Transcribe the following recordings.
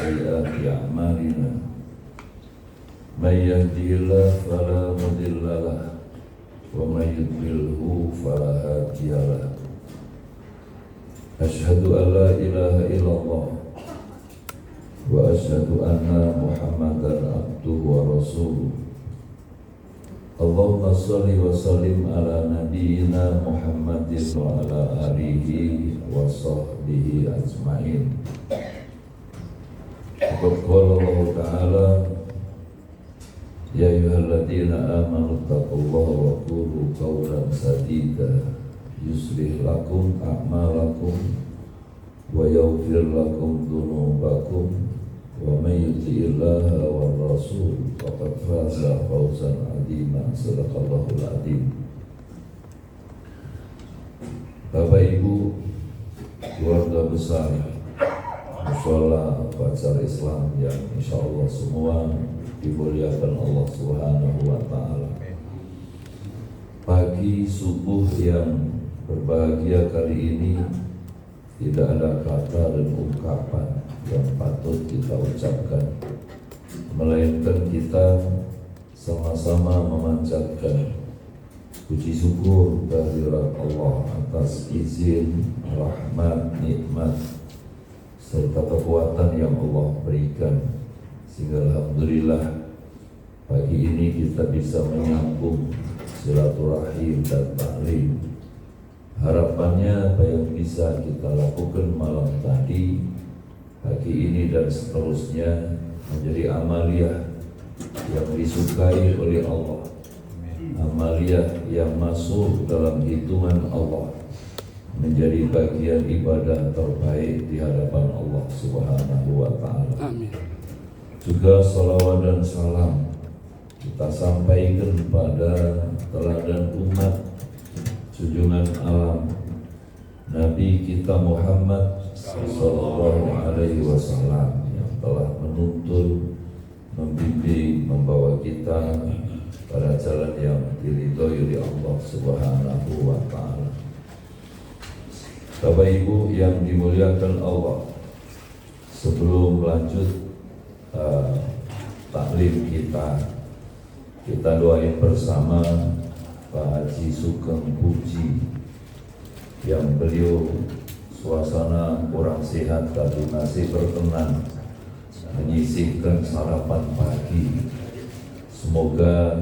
سيئات أعمالنا من يهده الله فلا مضل له ومن يضلله فلا هادي له أشهد أن لا إله إلا الله وأشهد أن محمدا عبده ورسوله اللهم صل وسلم على نبينا محمد وعلى آله وصحبه أجمعين. قال الله تعالى يا أيها الذين آمنوا اتقوا الله وقولوا قولا سديدا يصلح لكم أعمالكم ويغفر لكم ذنوبكم ومن يطع الله والرسول فقد فاز فوزا عظيما صدق Allahul Azim. Bapak Ibu, keluarga besar Mushola Fajar Islam yang insya Allah semua dimuliakan Allah Subhanahu wa Ta'ala. Pagi subuh yang berbahagia kali ini tidak ada kata dan ungkapan yang patut kita ucapkan, melainkan kita sama-sama memanjatkan puji syukur kehadirat Allah atas izin, rahmat, nikmat serta kekuatan yang Allah berikan, sehingga alhamdulillah pagi ini kita bisa menyambung silaturahim dan taklim. Harapannya apa yang bisa kita lakukan malam tadi, pagi ini dan seterusnya menjadi amaliyah yang disukai oleh Allah, amaliyah yang masuk dalam hitungan Allah, menjadi bagian ibadah terbaik di hadapan Allah Subhanahu wa Ta'ala. Amin. Juga salawat dan salam kita sampaikan pada teladan umat junjungan alam Nabi kita Muhammad sallallahu alaihi wasallam yang telah menuntun, membimbing, membawa kita pada jalan yang diridhoi oleh Allah Subhanahu wa Ta'ala. Bapak Ibu yang dimuliakan Allah, sebelum lanjut taklim kita doain bersama Pak Haji Sugeng Puji yang beliau suasana kurang sehat tapi masih berkenan menyisihkan sarapan pagi. Semoga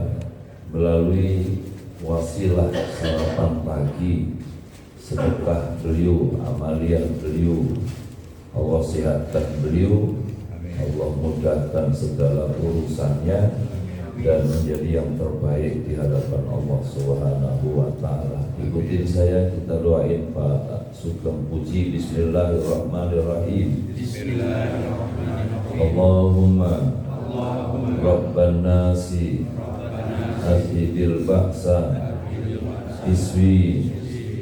melalui wasilah sarapan pagi, sedekah beliau, amaliyah beliau, Allah sehatkan beliau, Allah mudahkan segala urusannya dan menjadi yang terbaik di hadapan Allah Subhanahu wa Ta'ala. Ikutin saya, kita doain Pak Sugeng Puji. Bismillahirrahmanirrahim. Bismillahirrahmanirrahim. Allahumma Rabban nasi Azhibil ba'sa Iswi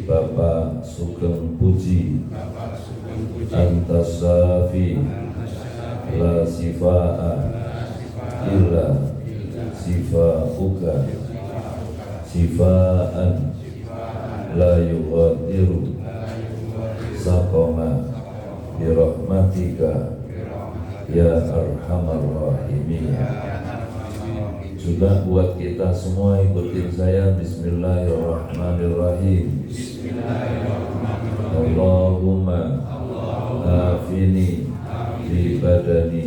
Bapak Sugeng Puji Antas Safi La sifa'a illa sifa'uka sifa'an la yughadiru saqama birahmatika ya arhamar rahimin. Juga buat kita semua, ikutin saya. Bismillahirrahmanirrahim. Allahumma afini fi badani,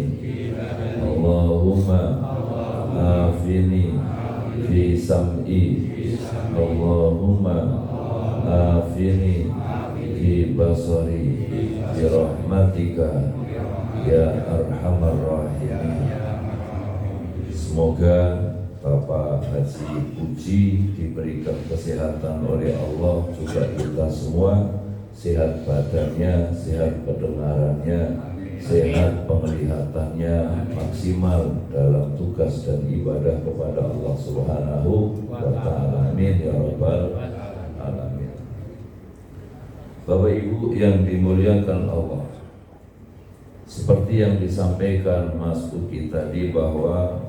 Allahumma afini fi sam'i, Allahumma afini fi basari bi rahmatika ya arhamar rahimin. Semoga Bapak Haji Puji diberikan kesehatan oleh Allah, juga kita semua sehat badannya, sehat pendengarannya, sehat penglihatannya, maksimal dalam tugas dan ibadah kepada Allah Subhanahu wa Ta'ala. Amin ya rabbal alamin. Bapak Ibu yang dimuliakan Allah, seperti yang disampaikan Mas Uki tadi, bahwa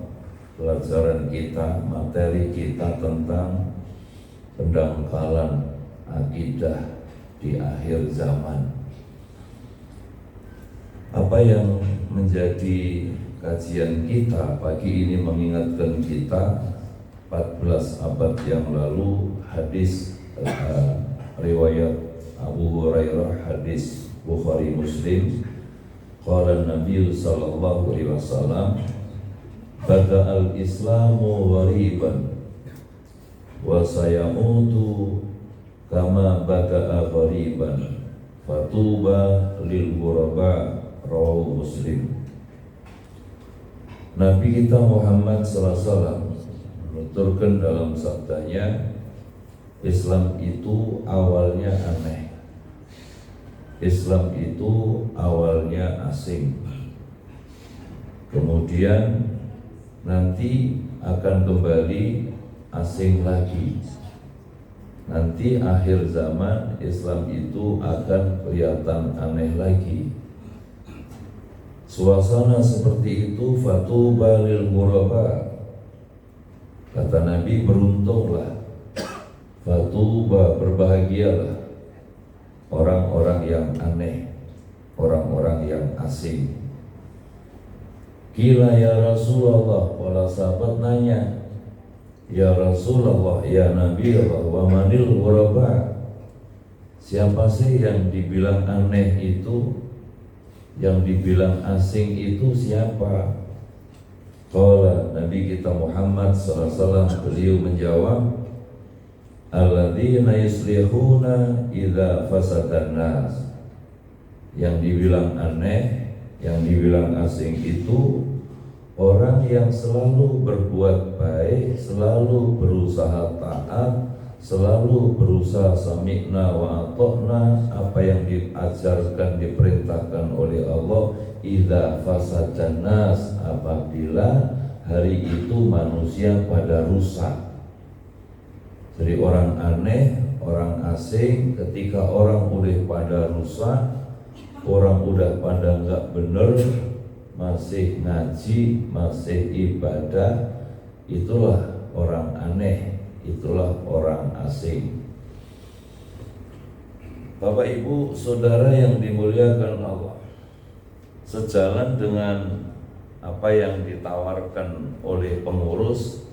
pelajaran kita, materi kita tentang pendangkalan akidah di akhir zaman. Apa yang menjadi kajian kita pagi ini mengingatkan kita 14 abad yang lalu hadis riwayat Abu Hurairah, hadis Bukhari Muslim. Qala Nabi sallallahu alaihi wasallam, bada'al Islamu ghariban wa sayamutu kama bada'a ghariban fatuba lil ghuraba, rawahu Muslim. Nabi kita Muhammad sallallahu alaihi wasallam menuturkan dalam sabdanya, Islam itu awalnya aneh, Islam itu awalnya asing, kemudian nanti akan kembali asing lagi. Nanti akhir zaman Islam itu akan kelihatan aneh lagi. Suasana seperti itu, fatuba lil ghuraba, kata Nabi, beruntunglah, fatuba, berbahagialah orang-orang yang aneh, orang-orang yang asing. Kila ya Rasulullah, para sahabat nanya, ya Rasulullah, ya Nabi Allah, wa manil ghuraba, siapa sih yang dibilang aneh itu, yang dibilang asing itu siapa? Qala, Nabi kita Muhammad SAW, beliau menjawab, alladzina yuslihuna idza fasadan nas. Yang dibilang aneh, yang dibilang asing itu orang yang selalu berbuat baik, selalu berusaha taat, selalu berusaha sami'na wa ata'na, apa yang diajarkan, diperintahkan oleh Allah. Idza fasadan nas, apabila hari itu manusia pada rusak. Jadi orang aneh, orang asing, ketika orang udah pada rusak, orang udah pada nggak bener, masih ngaji, masih ibadah, itulah orang aneh, itulah orang asing. Bapak Ibu Saudara yang dimuliakan Allah, sejalan dengan apa yang ditawarkan oleh pengurus,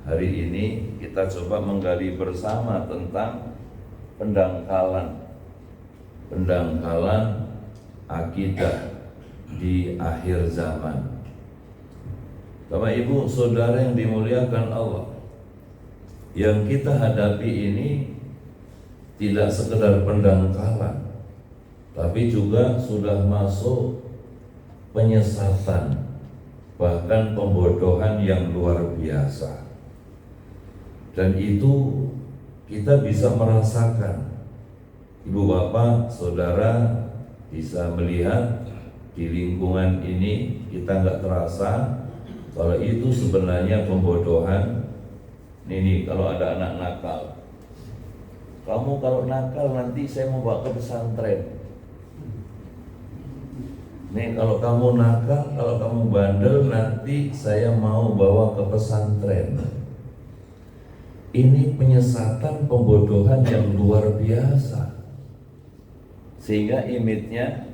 hari ini kita coba menggali bersama tentang pendangkalan akidah di akhir zaman. Bapak Ibu Saudara yang dimuliakan Allah, yang kita hadapi ini tidak sekedar pendangkalan, tapi juga sudah masuk penyesatan, bahkan pembodohan yang luar biasa. Dan itu kita bisa merasakan. Ibu bapak saudara bisa melihat di lingkungan ini, kita nggak terasa kalau itu sebenarnya pembodohan. Ini kalau ada anak nakal, kamu kalau nakal nanti saya mau bawa ke pesantren. Nih kalau kamu nakal, kalau kamu bandel, nanti saya mau bawa ke pesantren. Ini penyesatan, pembodohan yang luar biasa. Sehingga image-nya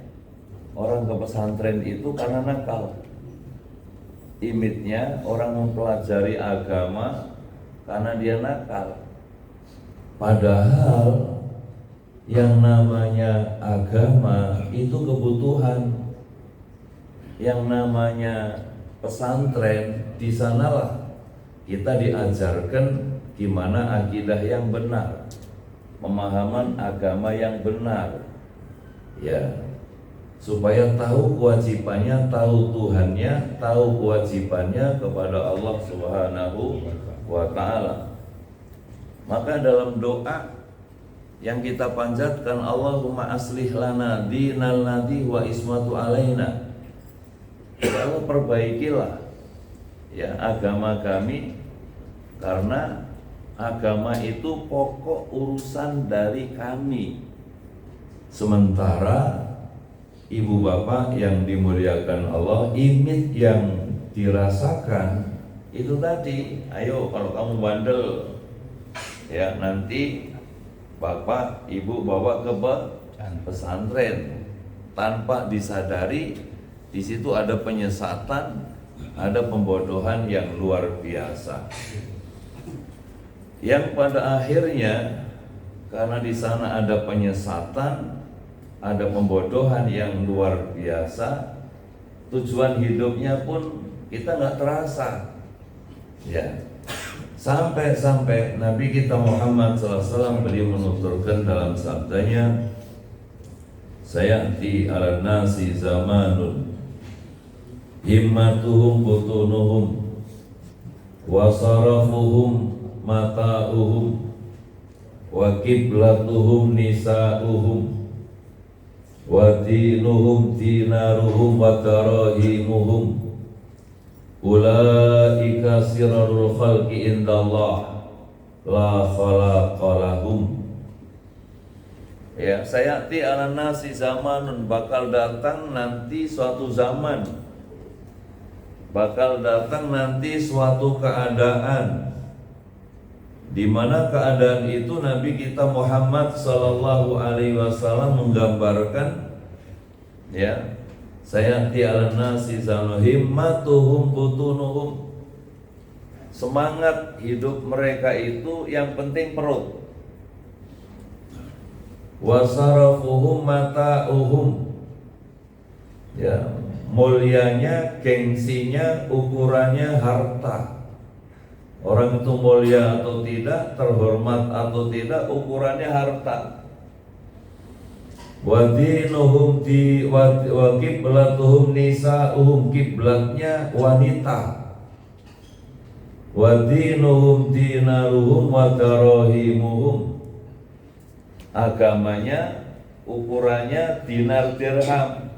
orang ke pesantren itu karena nakal. Image-nya orang mempelajari agama karena dia nakal. Padahal yang namanya agama itu kebutuhan. Yang namanya pesantren, di sanalah kita diajarkan gimana akidah yang benar, pemahaman agama yang benar, ya, supaya tahu kewajibannya, tahu Tuhannya, tahu kewajibannya kepada Allah Subhanahu wa Ta'ala. Maka dalam doa yang kita panjatkan, Allahumma aslih lana dinal ladzi wa ismatu alaina, ya Allah perbaikilah ya agama kami, karena agama itu pokok urusan dari kami. Sementara ibu bapak yang dimuliakan Allah, image yang dirasakan itu tadi, ayo kalau kamu bandel ya nanti bapak ibu bawa ke pesantren, tanpa disadari Di situ ada penyesatan, ada pembodohan yang luar biasa. Yang pada akhirnya karena di sana ada penyesatan, ada pembodohan yang luar biasa, tujuan hidupnya pun kita nggak terasa. Ya, sampai Nabi kita Muhammad SAW beliau menuturkan dalam sabdanya, sayati ala nasi zamanun himmatuhum butunuhum wa sarafuhum mata'uhum wa kiblatuhum nisa'uhum wa dinuhum dinaruhum wa tarahimuhum ulaika sirarul khalqi indallah la khalaqalahum. Ya, sayati ala nasi zamanun, bakal datang nanti suatu zaman, bakal datang nanti suatu keadaan, di mana keadaan itu Nabi kita Muhammad sallallahu alaihi wasallam menggambarkan, ya, sayati ala nasi zamanun himmatuhum butunuhum, semangat hidup mereka itu yang penting perut, wasarafuhum mata'uhum, ya, mulianya, gengsinya, ukurannya harta. Orang itu mulia atau tidak, terhormat atau tidak, ukurannya harta. Wadinuhum di wa kiblatuhum nisa'uhum, kiblatnya wanita. Wadinuhum dinaruhum wa darahimuhum, agamanya, ukurannya dinar dirham.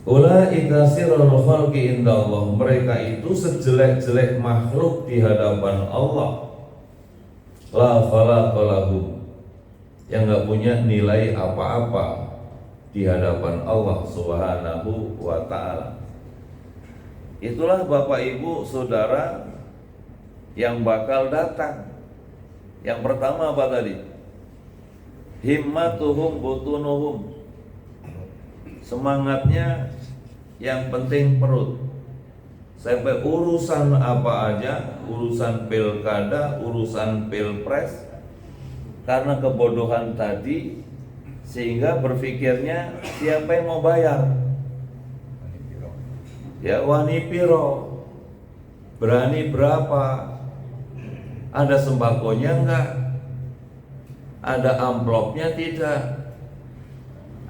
Ulaika sirrul khalqi indallah, mereka itu sejelek-jelek makhluk di hadapan Allah. La khalaqalahum, yang gak punya nilai apa-apa di hadapan Allah Subhanahu wa ta'ala. Itulah Bapak Ibu Saudara yang bakal datang. Yang pertama apa tadi? Himmatuhum butunuhum, semangatnya yang penting perut. Sampai urusan apa aja, urusan pilkada, urusan pilpres, karena kebodohan tadi sehingga berpikirnya siapa yang mau bayar? Ya, wani piro, berani berapa? Ada sembakonya enggak? Ada amplopnya tidak?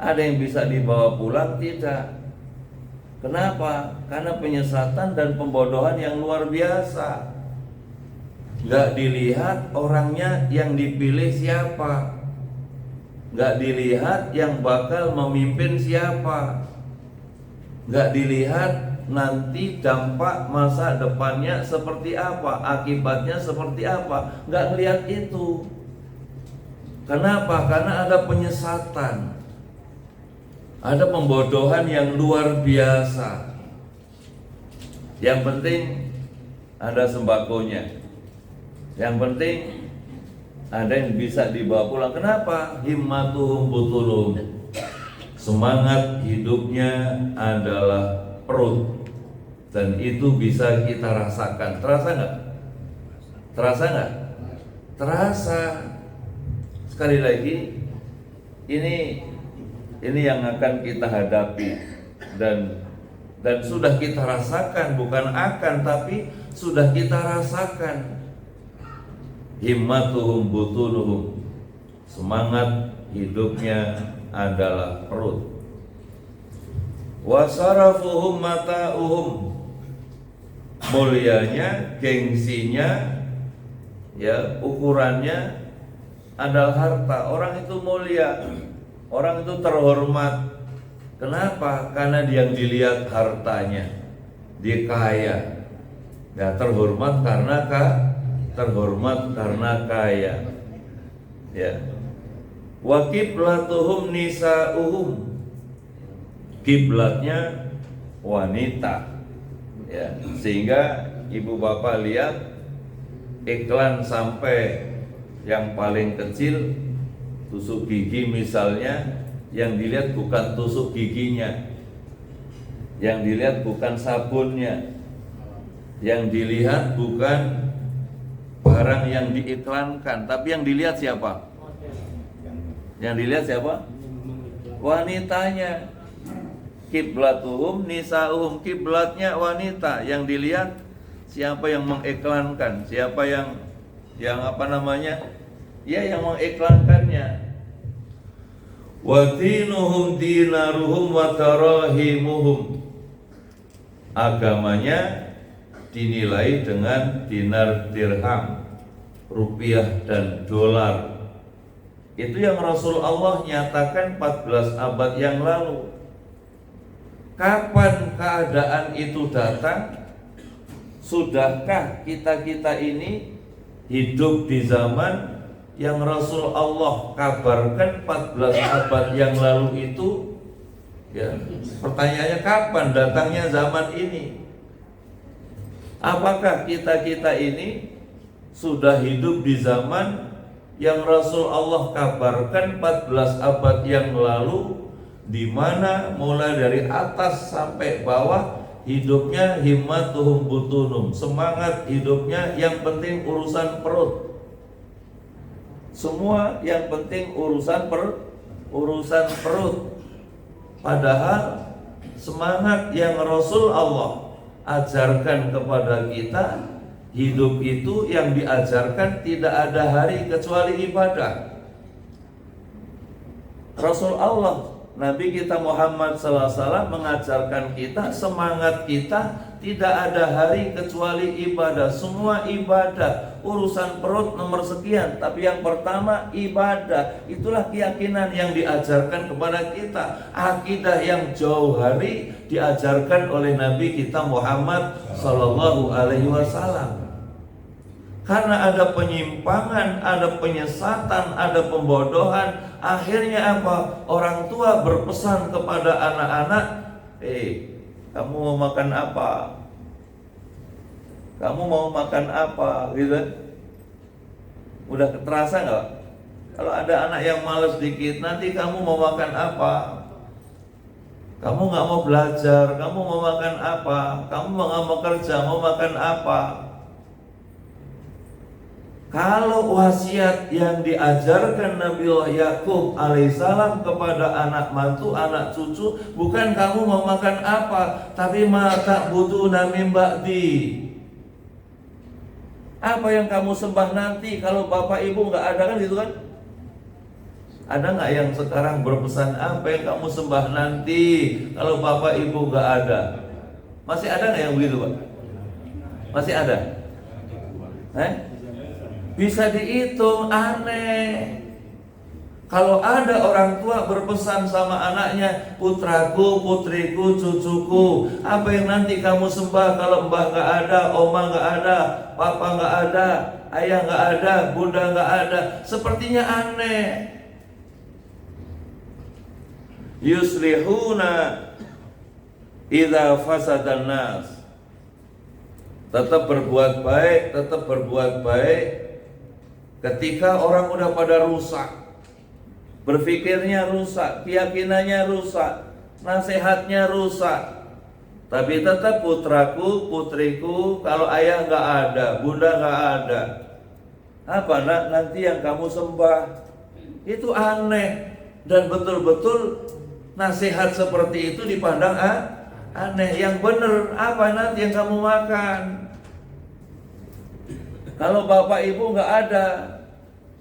Ada yang bisa dibawa pulang tidak? Kenapa? Karena penyesatan dan pembodohan yang luar biasa. Enggak dilihat orangnya yang dipilih siapa, enggak dilihat yang bakal memimpin siapa, enggak dilihat nanti dampak masa depannya seperti apa, akibatnya seperti apa, nggak ngelihat itu. Kenapa? Karena ada penyesatan, ada pembodohan yang luar biasa. Yang penting ada sembakonya, yang penting ada yang bisa dibawa pulang. Kenapa? Himmatuhum butunuhum, semangat hidupnya adalah perut, dan itu bisa kita rasakan. Terasa nggak? Terasa nggak? Terasa. Sekali lagi, ini yang akan kita hadapi dan sudah kita rasakan, bukan akan, tapi sudah kita rasakan. Himmatuhum butunuhum, semangat hidupnya adalah perut. Wasarafuhum mata'uhum, mulianya, gengsinya, ya, ukurannya adalah harta. Orang itu mulia, orang itu terhormat. Kenapa? Karena dia yang dilihat hartanya, dia kaya. Ya, terhormat karena kaya. Ya. Wa kiblatuhum nisa'uhum, kiblatnya wanita. Ya, sehingga ibu bapak lihat iklan sampai yang paling kecil, tusuk gigi misalnya, yang dilihat bukan tusuk giginya, Yang dilihat bukan sabunnya, yang dilihat bukan barang yang diiklankan, tapi yang dilihat siapa? Yang dilihat siapa? Wanitanya. Kiblatuhum nisa'uhum, kiblatnya wanita. Yang dilihat siapa yang mengiklankan, siapa yang apa namanya? Ya, yang mengiklankannya. Wa dinuhum dinaruhum wa tarahimuhum. Agamanya dinilai dengan dinar, dirham, rupiah dan dolar. Itu yang Rasulullah nyatakan 14 abad yang lalu. Kapan keadaan itu datang? Sudahkah kita-kita ini hidup di zaman yang Rasulullah kabarkan 14 abad yang lalu itu? Ya, pertanyaannya kapan datangnya zaman ini? Apakah kita-kita ini sudah hidup di zaman yang Rasulullah kabarkan 14 abad yang lalu, di mana mulai dari atas sampai bawah hidupnya himmatuhum butunum, semangat hidupnya yang penting urusan perut. Semua yang penting urusan perut. Padahal semangat yang Rasulullah ajarkan kepada kita, hidup itu yang diajarkan tidak ada hari kecuali ibadah. Rasulullah, Nabi kita Muhammad SAW mengajarkan kita, semangat kita tidak ada hari kecuali ibadah. Semua ibadah, urusan perut nomor sekian, tapi yang pertama ibadah. Itulah keyakinan yang diajarkan kepada kita. Akidah yang jauh hari diajarkan oleh Nabi kita Muhammad SAW. Karena ada penyimpangan, ada penyesatan, ada pembodohan, akhirnya apa? Orang tua berpesan kepada anak-anak, kamu mau makan apa? Kamu mau makan apa? Gitu. Udah terasa nggak? Kalau ada anak yang malas dikit, nanti kamu mau makan apa? Kamu nggak mau belajar, kamu mau makan apa? Kamu nggak mau kerja, mau makan apa? Kalau wasiat yang diajarkan Nabiullah Yakub alaihissalam kepada anak mantu, anak cucu, bukan kamu mau makan apa, tapi mata butuh min ba'di. Apa yang kamu sembah nanti kalau bapak ibu nggak ada, kan gitu kan? Ada nggak yang sekarang berpesan apa yang kamu sembah nanti kalau bapak ibu nggak ada? Masih ada nggak yang begitu, Pak? Masih ada? Bisa dihitung, aneh. Kalau ada orang tua berpesan sama anaknya, putraku, putriku, cucuku, apa yang nanti kamu sembah kalau mbah nggak ada, oma nggak ada, papa nggak ada, ayah nggak ada, bunda nggak ada, sepertinya aneh. Yuslihuna idza fasadan nas. Tetap berbuat baik ketika orang udah pada rusak, berpikirnya rusak, keyakinannya rusak, nasihatnya rusak, tapi tetap putraku, putriku, kalau ayah nggak ada, bunda nggak ada, apa nak nanti yang kamu sembah? Itu aneh, dan betul-betul nasihat seperti itu dipandang aneh. Yang benar apa nanti yang kamu makan? Kalau bapak ibu nggak ada,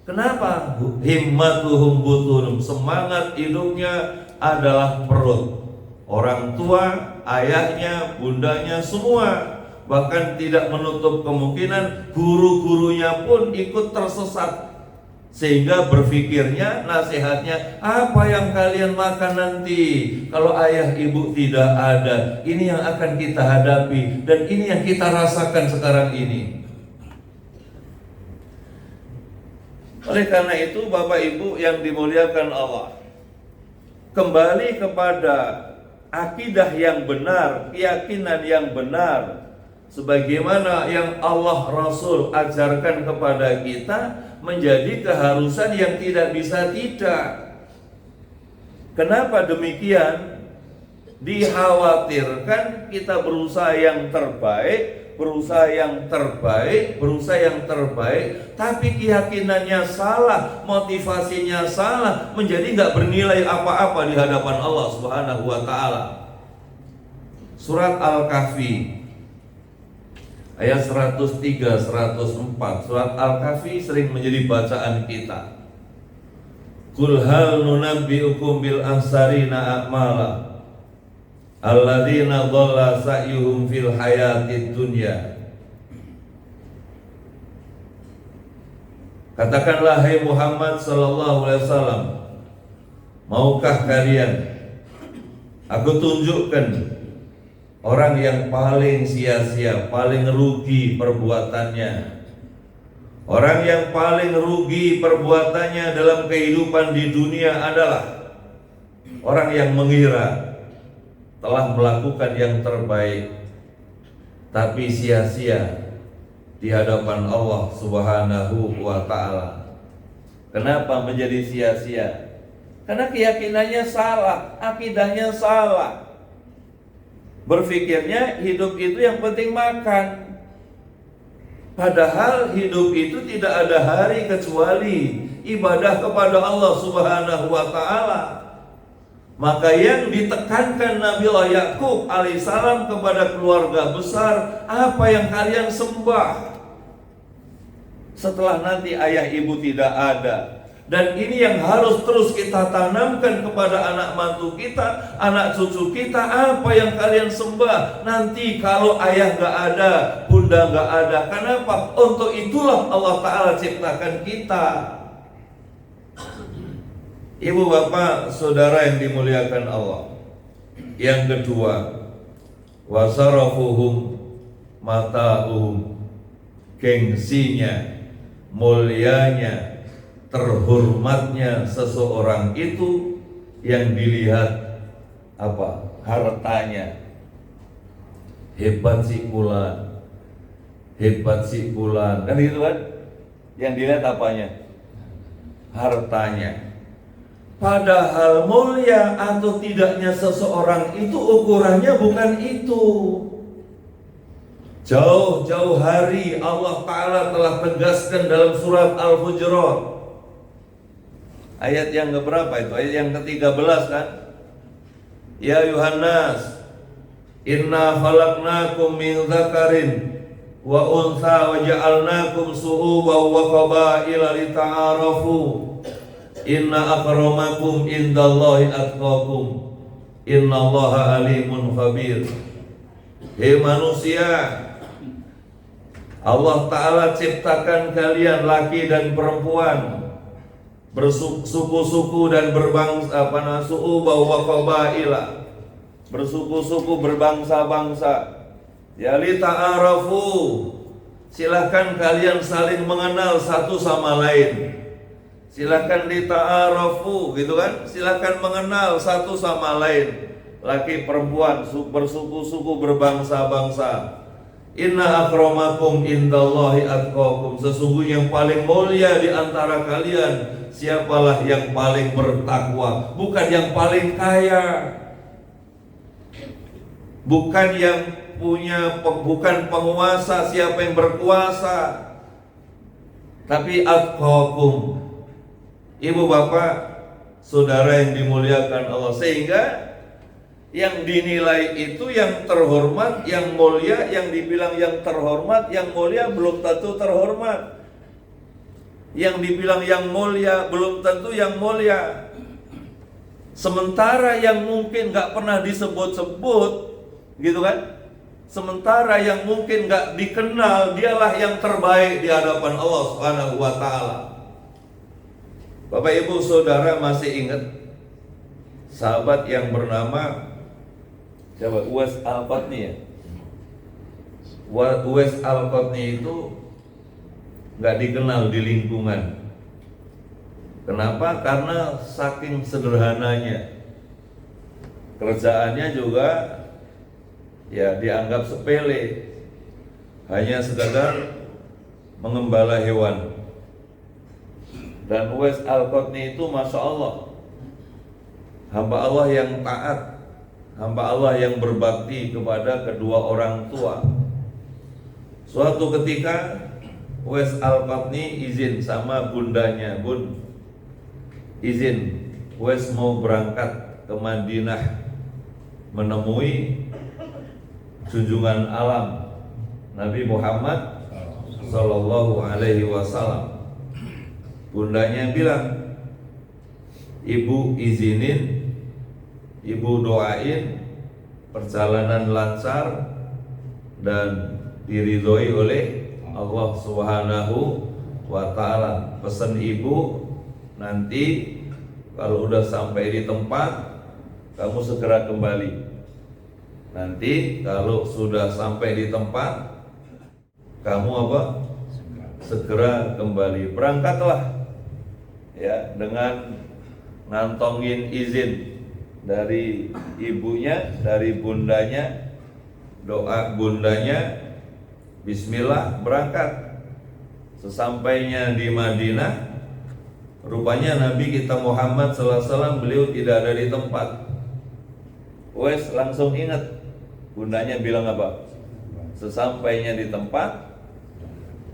kenapa? Himmatuhum butunum, semangat hidupnya adalah perut. Orang tua, ayahnya, bundanya, semua. Bahkan tidak menutup kemungkinan guru-gurunya pun ikut tersesat, sehingga berpikirnya, nasihatnya, apa yang kalian makan nanti kalau ayah ibu tidak ada? Ini yang akan kita hadapi, dan ini yang kita rasakan sekarang ini. Oleh karena itu, Bapak Ibu yang dimuliakan Allah, kembali kepada akidah yang benar, keyakinan yang benar, sebagaimana yang Allah Rasul ajarkan kepada kita, menjadi keharusan yang tidak bisa tidak. Kenapa demikian? Dikhawatirkan kita berusaha yang terbaik, tapi keyakinannya salah, motivasinya salah, menjadi nggak bernilai apa-apa di hadapan Allah Subhanahu wa Ta'ala. Surat Al-Kahfi ayat 103, 104. Surat Al-Kahfi sering menjadi bacaan kita. Qul hal nunabbi'ukum bil ahsarina a'mala alladzina dhalla sa'yuhum fil hayatid dunya. Katakanlah, hai Muhammad sallallahu alaihi wasallam, maukah kalian aku tunjukkan orang yang paling sia-sia, paling rugi perbuatannya. Orang yang paling rugi perbuatannya dalam kehidupan di dunia adalah orang yang mengira telah melakukan yang terbaik, tapi sia-sia di hadapan Allah Subhanahu wa Ta'ala. Kenapa menjadi sia-sia? Karena keyakinannya salah, akidahnya salah. Berpikirnya hidup itu yang penting makan. Padahal hidup itu tidak ada hari kecuali ibadah kepada Allah Subhanahu wa Ta'ala. Maka yang ditekankan Nabiullah Yakub alaihissalam kepada keluarga besar, apa yang kalian sembah setelah nanti ayah ibu tidak ada. Dan ini yang harus terus kita tanamkan kepada anak mantu kita, anak cucu kita. Apa yang kalian sembah nanti kalau ayah gak ada, bunda gak ada. Kenapa? Untuk itulah Allah Ta'ala ciptakan kita. Ibu bapak saudara yang dimuliakan Allah. Yang kedua, wasarafuhum mata'uhum, gengsinya, mulianya, terhormatnya seseorang itu yang dilihat apa? Hartanya. Hebat si fulan, hebat si fulan, kan gitu kan? Yang dilihat apanya? Hartanya. Padahal mulia atau tidaknya seseorang itu ukurannya bukan itu. Jauh-jauh hari Allah Ta'ala telah tegaskan dalam surat Al-Hujurat, ayat yang keberapa itu? Ayat yang ke-13 kan? Ya Yuhannas, inna khalaqnakum min dzakarin wa untha wa ja'alnakum su'uban wa qabaila lita'arafu. Inna akramakum indallahi atqakum. Innallaha alimun khabir. Hei manusia, Allah Ta'ala ciptakan kalian laki dan perempuan, bersuku-suku dan berbangsa, su'uba wa qabaila, bersuku-suku berbangsa-bangsa. Ya li ta'arafu, silahkan kalian saling mengenal satu sama lain. Silakan dita'arafu, gitu kan? Silakan mengenal satu sama lain. Laki perempuan, bersuku-suku berbangsa-bangsa. Inna akramakum indallahi atqakum. Sesungguhnya yang paling mulia di antara kalian, siapalah yang paling bertakwa, bukan yang paling kaya, bukan yang punya, bukan penguasa, siapa yang berkuasa, tapi atqakum. Ibu bapak saudara yang dimuliakan Allah, sehingga yang dinilai itu yang terhormat, yang mulia. Yang dibilang yang terhormat, yang mulia belum tentu terhormat. Yang dibilang yang mulia belum tentu yang mulia. Sementara yang mungkin gak pernah disebut-sebut, gitu kan, sementara yang mungkin gak dikenal, dialah yang terbaik di hadapan Allah Subhanahu wa Ta'ala. Bapak ibu saudara masih ingat sahabat yang bernama siapa? Uwais Al-Qarni ya? Uwais Al-Qarni itu gak dikenal di lingkungan. Kenapa? Karena saking sederhananya. Kerjaannya juga ya dianggap sepele, hanya sekadar mengembala hewan. Dan Uwais Al-Qarni itu Masya Allah, hamba Allah yang taat, hamba Allah yang berbakti kepada kedua orang tua. Suatu ketika Uwais Al-Qarni izin sama bundanya, "Bun, izin Uwais mau berangkat ke Madinah menemui junjungan alam Nabi Muhammad Sallallahu Alaihi Wasallam." Bundanya bilang, "Ibu izinin, ibu doain perjalanan lancar dan diridhoi oleh Allah Subhanahu wa Ta'ala. Pesan ibu, nanti kalau udah sampai di tempat kamu segera kembali. Nanti kalau sudah sampai di tempat kamu apa? Segera kembali." Berangkatlah ya dengan ngantongin izin dari ibunya, dari bundanya, doa bundanya, bismillah, berangkat. Sesampainya di Madinah, rupanya Nabi kita Muhammad sallallahu alaihi wasallam beliau tidak ada di tempat. Uwais langsung ingat, bundanya bilang apa? Sesampainya di tempat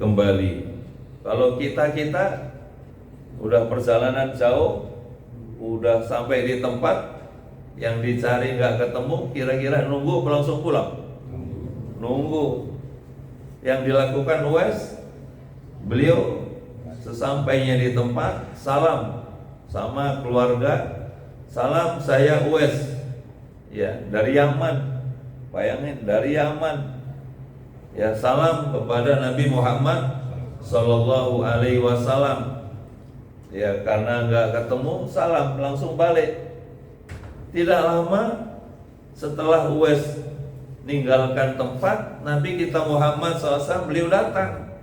kembali. Kalau kita udah perjalanan jauh, udah sampai di tempat, yang dicari nggak ketemu, kira-kira nunggu apa langsung pulang? Nunggu. Yang dilakukan Uwais, beliau sesampainya di tempat, salam sama keluarga, "Salam, saya Uwais, ya dari Yaman." Bayangin, dari Yaman. Ya, salam kepada Nabi Muhammad Sallallahu Alaihi Wasallam. Ya, karena nggak ketemu, salam langsung balik. Tidak lama setelah Uwais meninggalkan tempat, Nabi kita Muhammad SAW beliau datang.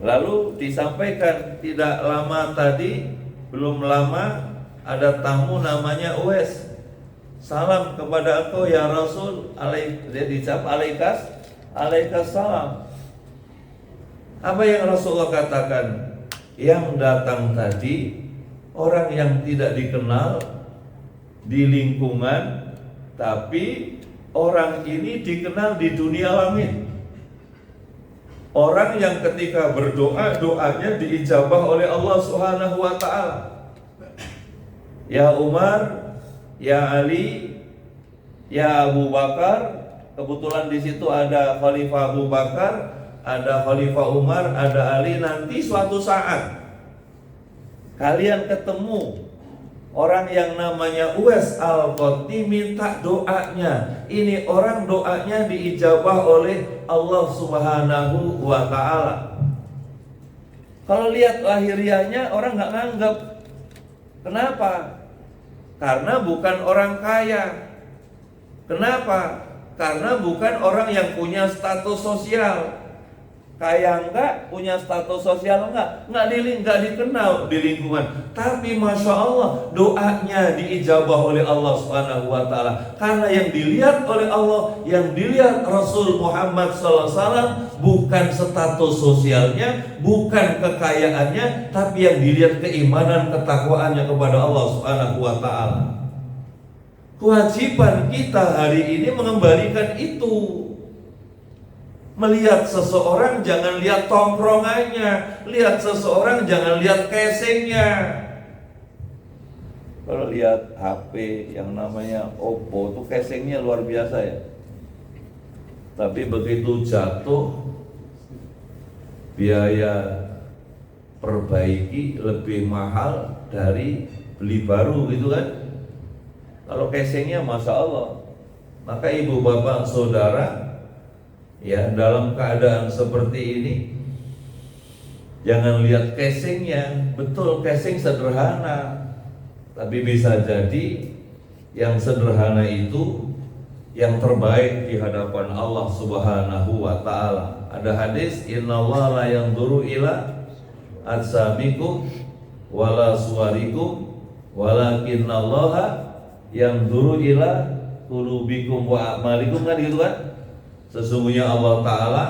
Lalu disampaikan, tidak lama tadi, belum lama ada tamu namanya Uwais. "Salam kepada engkau ya Rasul." Dia dicap alaikas salam. Apa yang Rasulullah katakan? Yang datang tadi orang yang tidak dikenal di lingkungan, tapi orang ini dikenal di dunia langit. Orang yang ketika berdoa, doanya diijabah oleh Allah Subhanahu wa Ta'ala. Ya Umar, ya Ali, ya Abu Bakar. Kebetulan di situ ada Khalifah Abu Bakar, ada Khalifah Umar, ada Ali. Nanti suatu saat kalian ketemu orang yang namanya Uwais Al-Qarni, minta doanya. Ini orang doanya diijabah oleh Allah Subhanahu wa Ta'ala. Kalau lihat lahiriahnya orang nggak nganggap. Kenapa? Karena bukan orang kaya. Kenapa? Karena bukan orang yang punya status sosial. Kaya enggak, punya status sosial enggak dikenal di lingkungan. Tapi Masya Allah, doanya diijabah oleh Allah Subhanahu wa Ta'ala. Karena yang dilihat oleh Allah, yang dilihat Rasul Muhammad SAW, bukan status sosialnya, bukan kekayaannya, tapi yang dilihat keimanan, ketakwaannya kepada Allah Subhanahu wa Ta'ala. Kewajiban kita hari ini mengembalikan itu. Melihat seseorang jangan lihat tongkrongannya, lihat seseorang jangan lihat casingnya. Kalau lihat HP yang namanya Oppo tuh casingnya luar biasa ya. Tapi begitu jatuh, biaya perbaiki lebih mahal dari beli baru gitu kan. Kalau casingnya Masya Allah. Maka ibu bapak saudara, ya, dalam keadaan seperti ini jangan lihat casingnya. Betul, casing sederhana, tapi bisa jadi yang sederhana itu yang terbaik di hadapan Allah Subhanahu wa Ta'ala. Ada hadis, innallaha la yanzuru ila ajsamikum wala suwarikum walakinnallaha yanzuru ila qulubikum wa a'malikum, kan gitu kan. Sesungguhnya Allah Ta'ala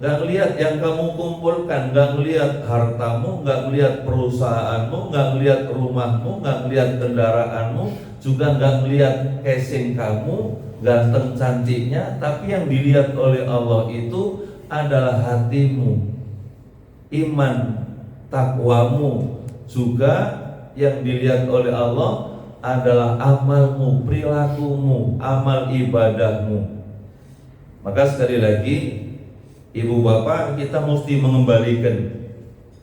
nggak ngelihat yang kamu kumpulkan, nggak ngelihat hartamu, nggak ngelihat perusahaanmu, nggak ngelihat rumahmu, nggak ngelihat kendaraanmu, juga nggak ngelihat casing kamu, ganteng cantiknya, tapi yang dilihat oleh Allah itu adalah hatimu, iman, takwamu. Juga yang dilihat oleh Allah adalah amalmu, perilakumu, amal ibadahmu. Maka sekali lagi, ibu bapak, kita mesti mengembalikan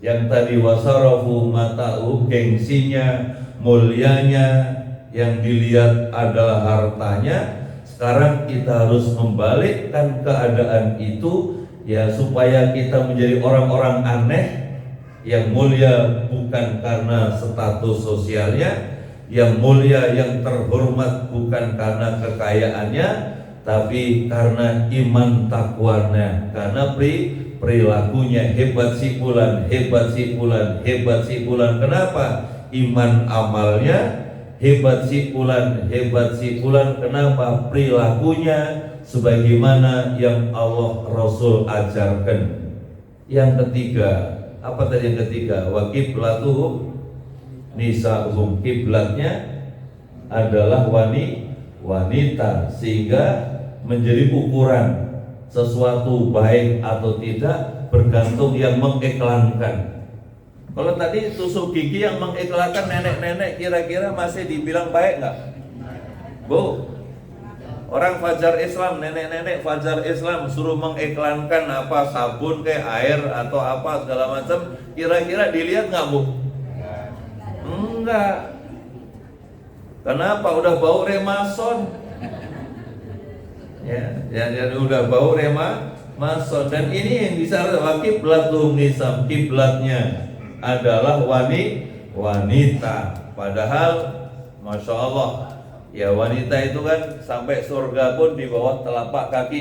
yang tadi wasarafu mata'u, gengsinya, mulianya, yang dilihat adalah hartanya. Sekarang kita harus membalikkan keadaan itu, ya, supaya kita menjadi orang-orang aneh, yang mulia bukan karena status sosialnya, yang mulia, yang terhormat bukan karena kekayaannya, tapi karena iman takwanya, karena perilakunya. Hebat si fulan, hebat si fulan, hebat si fulan. Kenapa? Iman amalnya. Hebat si fulan, hebat si fulan. Kenapa? Perilakunya sebagaimana yang Allah Rasul ajarkan. Yang ketiga, apa tadi yang ketiga? Wa qiblatuhum nisa'uhum, kiblatnya adalah wanita, sehingga menjadi ukuran sesuatu baik atau tidak bergantung yang mengiklankan. Kalau tadi tusuk gigi yang mengiklankan nenek-nenek, kira-kira masih dibilang baik nggak? Bu, orang Fajar Islam, nenek-nenek Fajar Islam suruh mengiklankan apa, sabun kayak air atau apa segala macam, kira-kira dilihat nggak, Bu? Enggak. Kenapa? Udah bau remason. Ya, udah bau remason. Dan ini yang disyarat kiblatul nisam, kiblatnya adalah wanita. Padahal Masya Allah, ya, wanita itu kan sampai surga pun di bawah telapak kaki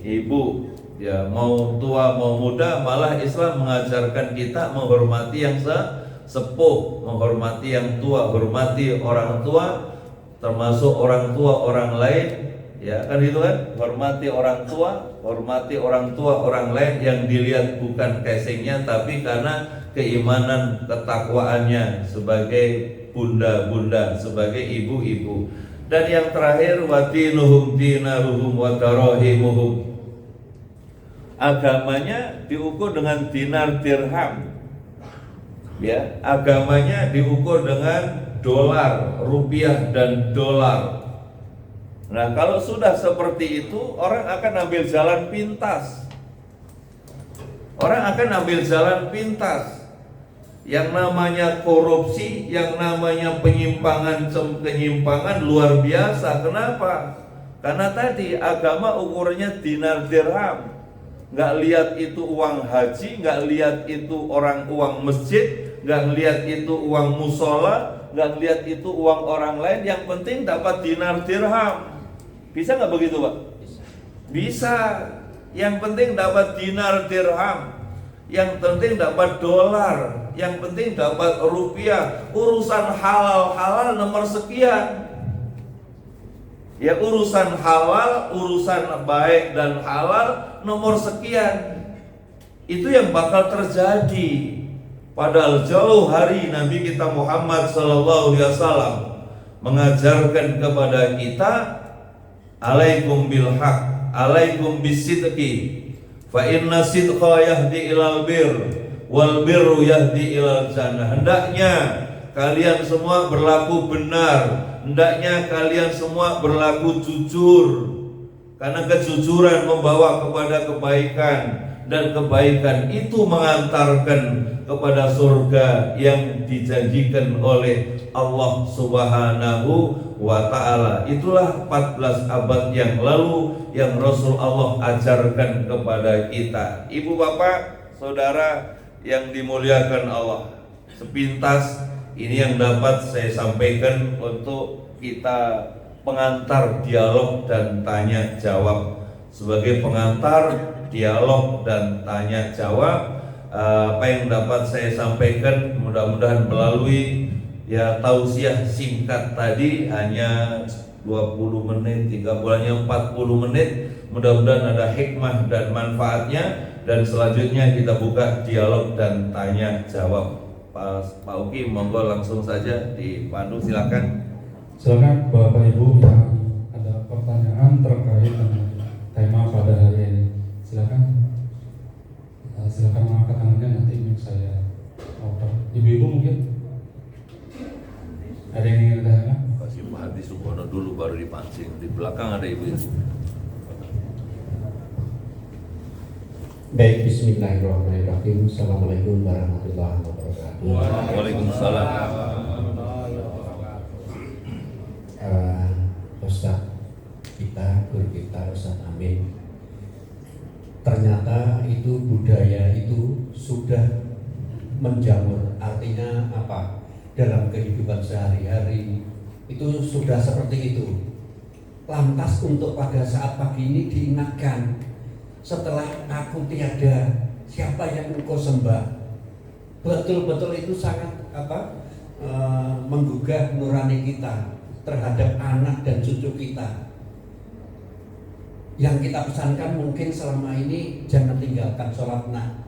ibu. Ya, mau tua mau muda, malah Islam mengajarkan kita menghormati yang sepuh, menghormati yang tua, hormati orang tua, termasuk orang tua orang lain. Ya kan itu kan, hormati orang tua, hormati orang tua orang lain, yang dilihat bukan casingnya, tapi karena keimanan, ketakwaannya sebagai bunda-bunda, sebagai ibu-ibu. Dan yang terakhir, wadinuhum dinaruhum wa darahimuhum, agamanya diukur dengan dinar dirham. Ya, agamanya diukur dengan dolar, rupiah dan dolar. Nah, kalau sudah seperti itu, orang akan ambil jalan pintas. Orang akan ambil jalan pintas. Yang namanya korupsi, yang namanya penyimpangan luar biasa. Kenapa? Karena tadi agama ukurannya dinar dirham. Nggak lihat itu uang haji, nggak lihat itu uang masjid, nggak lihat itu uang musola, nggak lihat itu uang orang lain. Yang penting dapat dinar dirham. Bisa nggak begitu, Pak? Bisa. Yang penting dapat dinar dirham, yang penting dapat dolar, yang penting dapat rupiah. Urusan halal nomor sekian. Ya, urusan halal, urusan baik dan halal nomor sekian. Itu yang bakal terjadi. Padahal jauh hari Nabi kita Muhammad SAW mengajarkan kepada kita, alaikum bil haq, alaikum bisidqi, fa inna sidqa yahdi ilal bir, wal birru yahdi ilal jannah. Hendaknya kalian semua berlaku benar, hendaknya kalian semua berlaku jujur, karena kejujuran membawa kepada kebaikan, dan kebaikan itu mengantarkan kepada surga yang dijanjikan oleh Allah Subhanahu wa ta'ala. Itulah 14 abad yang lalu yang Rasul Allah ajarkan kepada kita. Ibu bapak, saudara yang dimuliakan Allah, sepintas ini yang dapat saya sampaikan untuk kita pengantar dialog dan tanya jawab. Sebagai pengantar dialog dan tanya jawab, apa yang dapat saya sampaikan mudah-mudahan melalui ya tausiah singkat tadi, hanya 20 menit, 3 bulannya 40 menit. Mudah-mudahan ada hikmah dan manfaatnya, Dan selanjutnya kita buka dialog dan tanya jawab. Pak Uki, monggo langsung saja dipandu, silakan. Silakan Bapak Ibu yang ada pertanyaan terkait dengan tema pada hari ini. Silakan. Silakan mengangkat tangannya, nanti mic saya order. Ibu-ibu mungkin ada yang ingin ditanyakan? Kasih Pak Hadi Subono dulu baru dipancing. Di belakang ada ibu. Baik, bismillahirrahmanirrahim. Assalamualaikum warahmatullahi wabarakatuh. Waalaikumsalam. Ustaz kita, guru kita, Ustaz Amin, ternyata itu budaya itu sudah menjamur. Artinya apa? Dalam kehidupan sehari-hari itu sudah seperti itu. Lantas untuk pada saat pagi ini diingatkan, setelah aku tiada, siapa yang engkau sembah? Betul-betul itu sangat menggugah nurani kita terhadap anak dan cucu kita. Yang kita pesankan mungkin selama ini jangan tinggalkan sholat nak.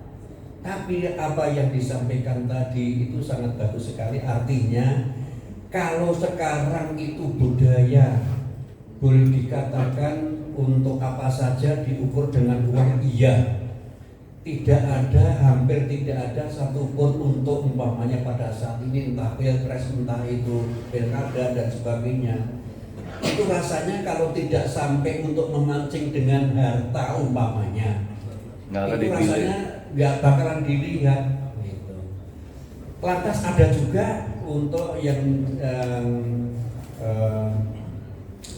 Tapi apa yang disampaikan tadi itu sangat bagus sekali. Artinya kalau sekarang itu budaya boleh dikatakan untuk apa saja diukur dengan uang, iya. Tidak ada, hampir tidak ada satupun untuk umpamanya pada saat ini entah pilpres, entah itu pilkada dan sebagainya. Itu rasanya kalau tidak sampai untuk memancing dengan harta umpamanya, itu rasanya nggak bakalan dilihat. Gitu. Lantas ada juga untuk yang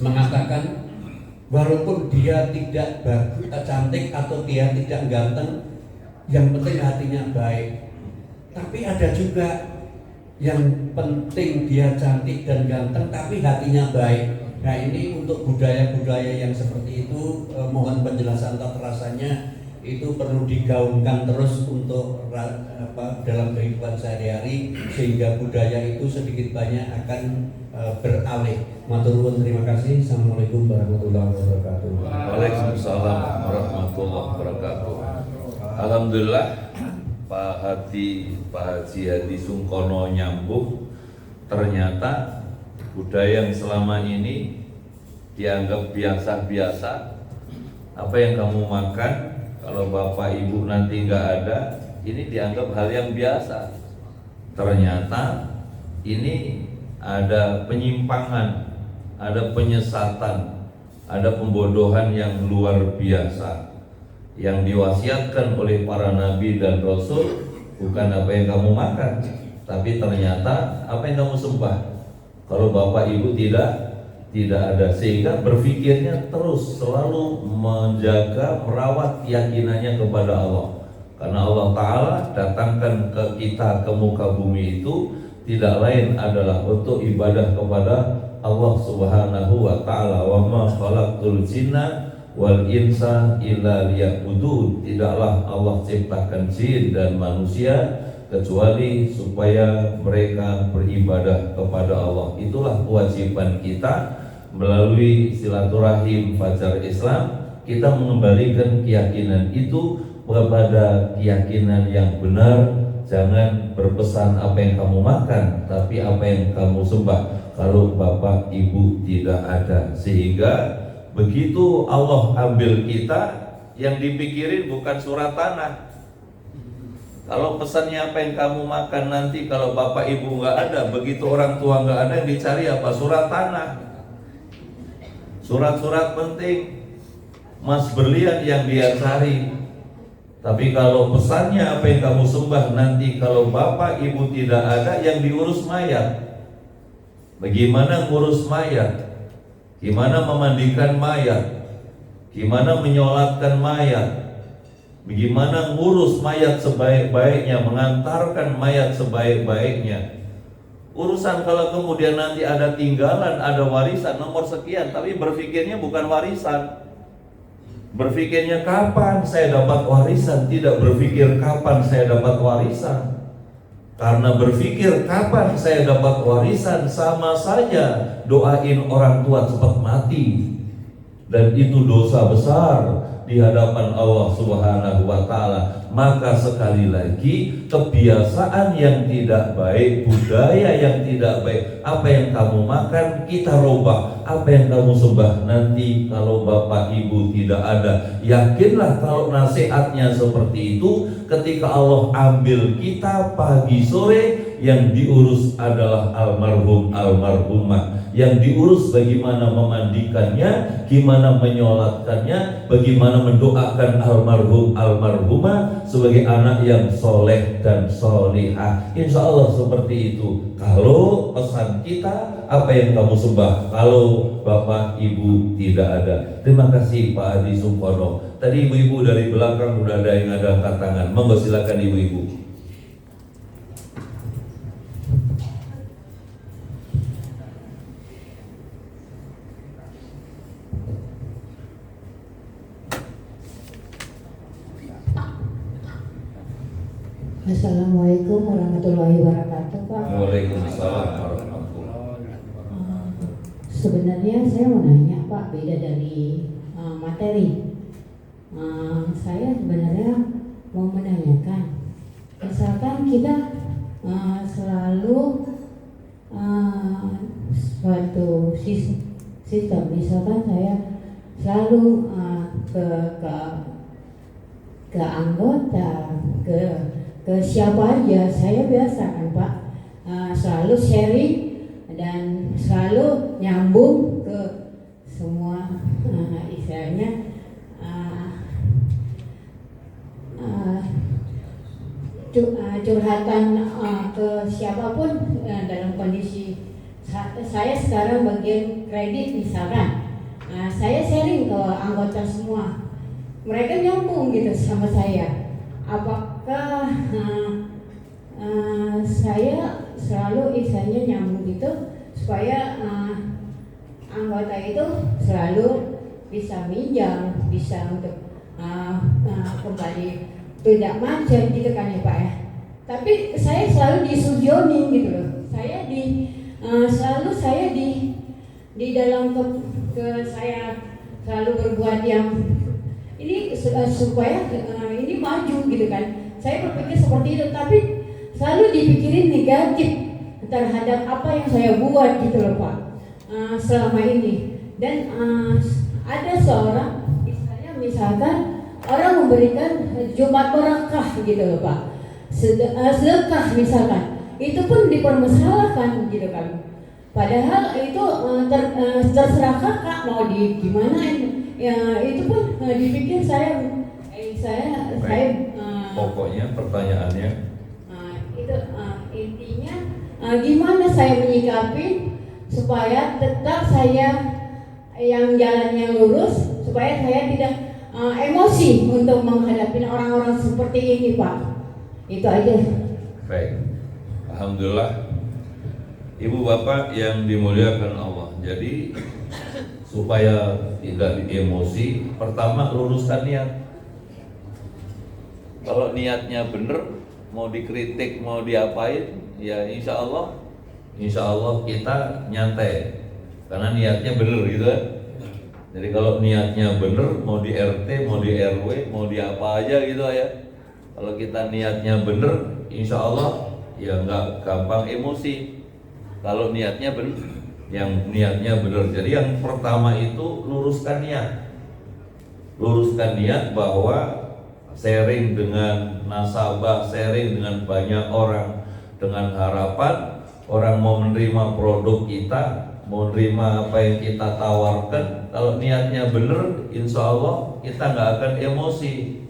mengatakan walaupun dia tidak bagus, cantik atau dia tidak ganteng, yang penting hatinya baik. Tapi ada juga yang penting dia cantik dan ganteng tapi hatinya baik. Nah ini untuk budaya-budaya yang seperti itu mohon penjelasan tata rasanya itu perlu digaungkan terus untuk dalam kehidupan sehari-hari sehingga budaya itu sedikit banyak akan beralih. Matur nuwun, terima kasih. Assalamualaikum warahmatullahi wabarakatuh. Waalaikumsalam warahmatullahi wabarakatuh. Alhamdulillah Pak Haji Hadi Sungkono nyambung. Ternyata budaya yang selama ini dianggap biasa-biasa. Apa yang kamu makan, kalau bapak ibu nanti nggak ada, ini dianggap hal yang biasa. Ternyata ini ada penyimpangan, ada penyesatan, ada pembodohan yang luar biasa. Yang diwasiatkan oleh para nabi dan rasul bukan apa yang kamu makan, tapi ternyata apa yang kamu sembah. Kalau bapak ibu tidak ada, sehingga berpikirnya terus selalu menjaga, merawat keyakinannya kepada Allah. Karena Allah Ta'ala datangkan ke kita ke muka bumi itu tidak lain adalah untuk ibadah kepada Allah Subhanahu wa Ta'ala. Wa ma khalaqtul jinna wal insa illa liya'budun. Tidaklah Allah ciptakan jin dan manusia kecuali supaya mereka beribadah kepada Allah. Itulah kewajiban kita melalui silaturahim Fajar Islam. Kita mengembalikan keyakinan itu kepada keyakinan yang benar. Jangan berpesan apa yang kamu makan, tapi apa yang kamu sembah. Kalau bapak ibu tidak ada, sehingga begitu Allah ambil kita, yang dipikirin bukan surat tanah. Kalau pesannya apa yang kamu makan nanti kalau bapak ibu nggak ada, begitu orang tua nggak ada, yang dicari apa? Surat tanah. Surat-surat penting, emas berlian yang dia cari. Tapi kalau pesannya apa yang kamu sembah nanti kalau bapak ibu tidak ada, yang diurus mayat. Bagaimana ngurus mayat? Gimana memandikan mayat? Gimana menyolatkan mayat? Bagaimana ngurus mayat sebaik-baiknya, mengantarkan mayat sebaik-baiknya? Urusan kalau kemudian nanti ada tinggalan, ada warisan nomor sekian, tapi berpikirnya bukan warisan. Berpikirnya kapan saya dapat warisan, tidak berpikir kapan saya dapat warisan. Karena berpikir kapan saya dapat warisan sama saja doain orang tua cepat mati. Dan itu dosa besar. di hadapan Allah Subhanahu wa Ta'ala. Maka sekali lagi, kebiasaan yang tidak baik, budaya yang tidak baik, apa yang kamu makan kita robah, apa yang kamu sembah nanti kalau bapak ibu tidak ada. Yakinlah kalau nasihatnya seperti itu, ketika Allah ambil kita pagi sore, yang diurus adalah almarhum almarhumah, yang diurus bagaimana memandikannya, gimana menyolatkannya, bagaimana mendoakan almarhum almarhumah sebagai anak yang soleh dan solihah. Insya Allah seperti itu. Kalau pesan kita, apa yang kamu sembah kalau bapak ibu tidak ada. Terima kasih Pak Hadi Supono. Tadi ibu-ibu dari belakang sudah ada yang ada angkat tangan. Monggo silakan ibu-ibu. Assalamualaikum warahmatullahi wabarakatuh, Pak. Waalaikumsalam warahmatullahi wabarakatuh. Sebenarnya saya mau nanya, Pak, beda dari materi. Saya sebenarnya mau menanyakan, misalkan kita selalu suatu sistem, misalkan saya selalu ke anggota, ke siapa aja, saya biasa kan Pak, selalu sharing dan selalu nyambung ke semua istilahnya curhatan ke siapapun dalam kondisi saya sekarang bagian kredit misalkan, saya sharing ke anggota semua, mereka nyambung gitu sama saya. Apakah saya selalu istilahnya nyambung gitu supaya anggota itu selalu bisa minjam, bisa untuk kembali tidak macet gitu kan ya Pak ya. Tapi saya selalu disujonin gitu loh. Saya selalu saya di dalam saya selalu berbuat yang ini supaya ini maju gitu kan. Saya berpikir seperti itu, tapi selalu dipikirin negatif terhadap apa yang saya buat gitu loh Pak selama ini. Dan ada seorang misalkan orang memberikan Jumat Barakah gitu loh Pak, sedekah misalkan, itu pun dipermasalahkan gitu kan. Padahal itu terserah kakak mau gimana ya, itu pun dipikir saya pokoknya pertanyaannya itu intinya gimana saya menyikapi supaya tetap saya yang jalannya lurus, supaya saya tidak emosi untuk menghadapi orang-orang seperti ini Pak. Itu aja. baik. Alhamdulillah Ibu Bapak yang dimuliakan Allah. Jadi supaya tidak emosi, pertama luruskan niat. Kalau niatnya benar, mau dikritik, mau diapain, ya insya Allah kita nyantai, karena niatnya benar gitu kan. Jadi kalau niatnya benar, mau di RT, mau di RW, mau di apa aja gitu ya. Kalau kita niatnya benar, insya Allah ya nggak gampang emosi. Kalau niatnya benar, yang niatnya benar. Jadi yang pertama itu luruskan niat bahwa sharing dengan nasabah, sharing dengan banyak orang dengan harapan orang mau menerima produk kita, mau menerima apa yang kita tawarkan. Kalau niatnya benar, insya Allah kita nggak akan emosi.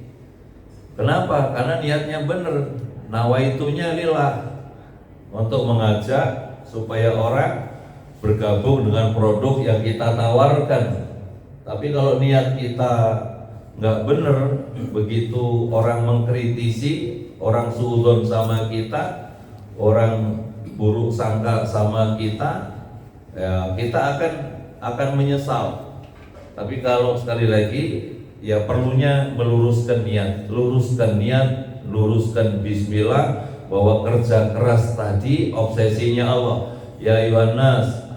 Kenapa? Karena niatnya benar, nawaitunya lillah, untuk mengajak supaya orang bergabung dengan produk yang kita tawarkan. Tapi kalau niat kita nggak benar, begitu orang mengkritisi, orang suudzon sama kita, orang buruk sangka sama kita, ya kita akan menyesal. Tapi kalau sekali lagi, ya perlunya meluruskan niat, luruskan bismillah, bahwa kerja keras tadi obsesinya Allah. Ya ayuhan nas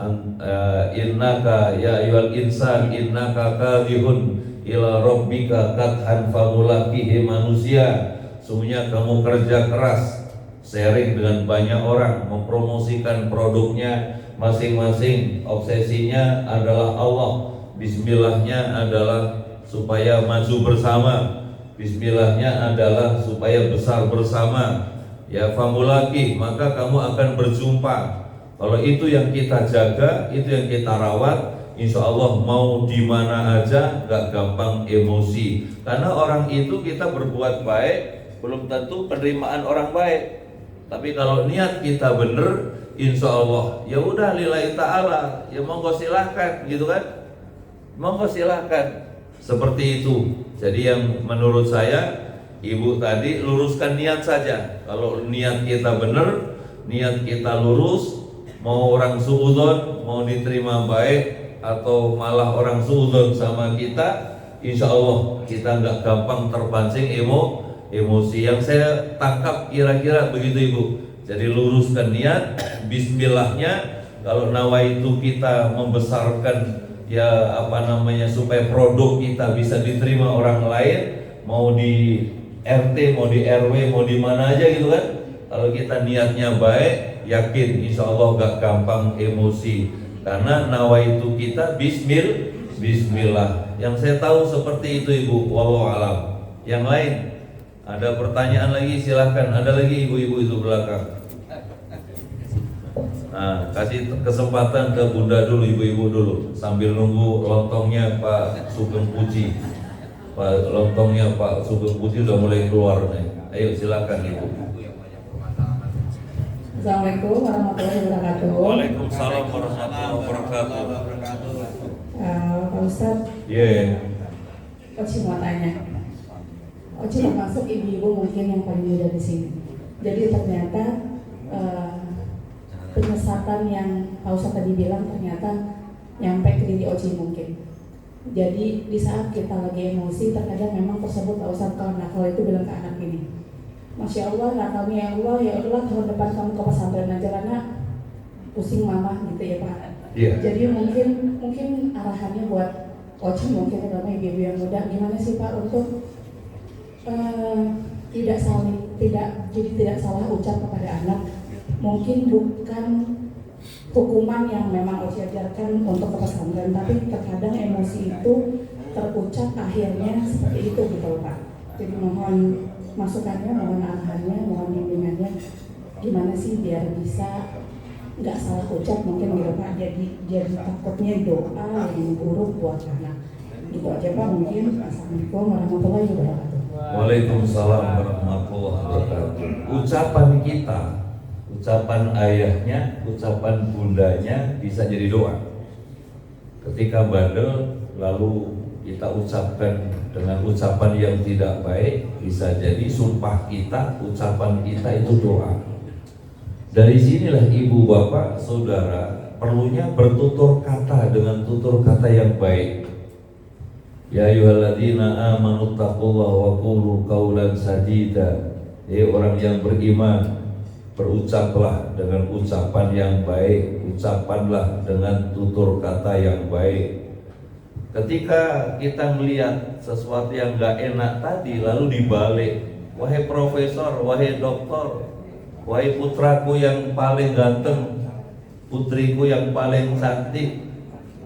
innaka ya ayyuhal insan innaka kadhibun ila rabbika qadhan famulaqihi manusia. Sungguhnya kamu kerja keras, sharing dengan banyak orang, mempromosikan produknya masing-masing. Obsesinya adalah Allah, bismillahnya adalah supaya maju bersama, bismillahnya adalah supaya besar bersama. Ya famulaqih, maka kamu akan berjumpa. Kalau itu yang kita jaga, itu yang kita rawat, insya Allah mau di mana aja gak gampang emosi. Karena orang itu kita berbuat baik belum tentu penerimaan orang baik. Tapi kalau niat kita bener, insya Allah ya udah lillahi ta'ala, ya monggo silahkan gitu kan, monggo silahkan. Seperti itu. Jadi yang menurut saya, ibu tadi luruskan niat saja. Kalau niat kita bener, niat kita lurus, mau orang suudzon, mau diterima baik atau malah orang suudzon sama kita, insya Allah kita nggak gampang terpancing emosi. Yang saya tangkap kira-kira begitu ibu. Jadi luruskan niat, bismillahnya. Kalau nawaitu kita membesarkan ya supaya produk kita bisa diterima orang lain, mau di RT, mau di RW, mau di mana aja gitu kan. Kalau kita niatnya baik, yakin insya Allah gak gampang emosi. Karena nawaitu kita bismillah. Yang saya tahu seperti itu ibu, wallahu alam. Yang lain ada pertanyaan lagi, silahkan. Ada lagi ibu-ibu itu belakang. Nah, kasih kesempatan ke bunda dulu, ibu-ibu dulu, sambil nunggu lontongnya Pak Sugeng Puji. Lontongnya Pak Sugeng Puji udah mulai keluar nih. Ayo silakan ibu. Assalamualaikum warahmatullahi wabarakatuh. Waalaikumsalam warahmatullahi wabarakatuh. Pak Ustadz, Oci mau tanya. Oci termasuk ibu-ibu mungkin yang paling muda di sini. Jadi ternyata penyesatan yang Pak Ustadz tadi bilang ternyata nyampe ke diri Oci mungkin. Jadi di saat kita lagi emosi, terkadang memang tersebut Pak Ustadz kalau itu bilang ke anak ini, Masya Allah, nakalnya ya Allah tahun depan kamu ke pesantren aja karena pusing mama gitu ya Pak. Jadi mungkin arahannya buat Oci mungkin terutama ibu-ibu yang muda, gimana sih Pak untuk tidak salah ucap kepada anak. Mungkin bukan hukuman yang memang Oci ajarkan untuk ke pesantren, tapi terkadang emosi itu terucap akhirnya seperti itu gitu Pak. Jadi mohon masukannya, mohon arahannya, mohon bimbingannya, gimana sih biar bisa nggak salah ucap mungkin gitu Pak. Jadi takutnya doa yang buruk buat anak. Gitu aja Pak mungkin. Assalamualaikum warahmatullahi wabarakatuh. Waalaikumsalam warahmatullahi wabarakatuh. Ucapan kita, ucapan ayahnya, ucapan bundanya bisa jadi doa. Ketika bandel lalu kita ucapkan dengan ucapan yang tidak baik, bisa jadi sumpah kita, ucapan kita itu doa. Dari sinilah ibu bapak saudara perlunya bertutur kata dengan tutur kata yang baik. Ya ayyuhalladzina amanu taqullaha wa qulu qaulan sadida. Orang yang beriman, berucaplah dengan ucapan yang baik, ucapkanlah dengan tutur kata yang baik. Ketika kita melihat sesuatu yang gak enak tadi lalu dibalik, wahai profesor, wahai doktor, wahai putraku yang paling ganteng, putriku yang paling cantik,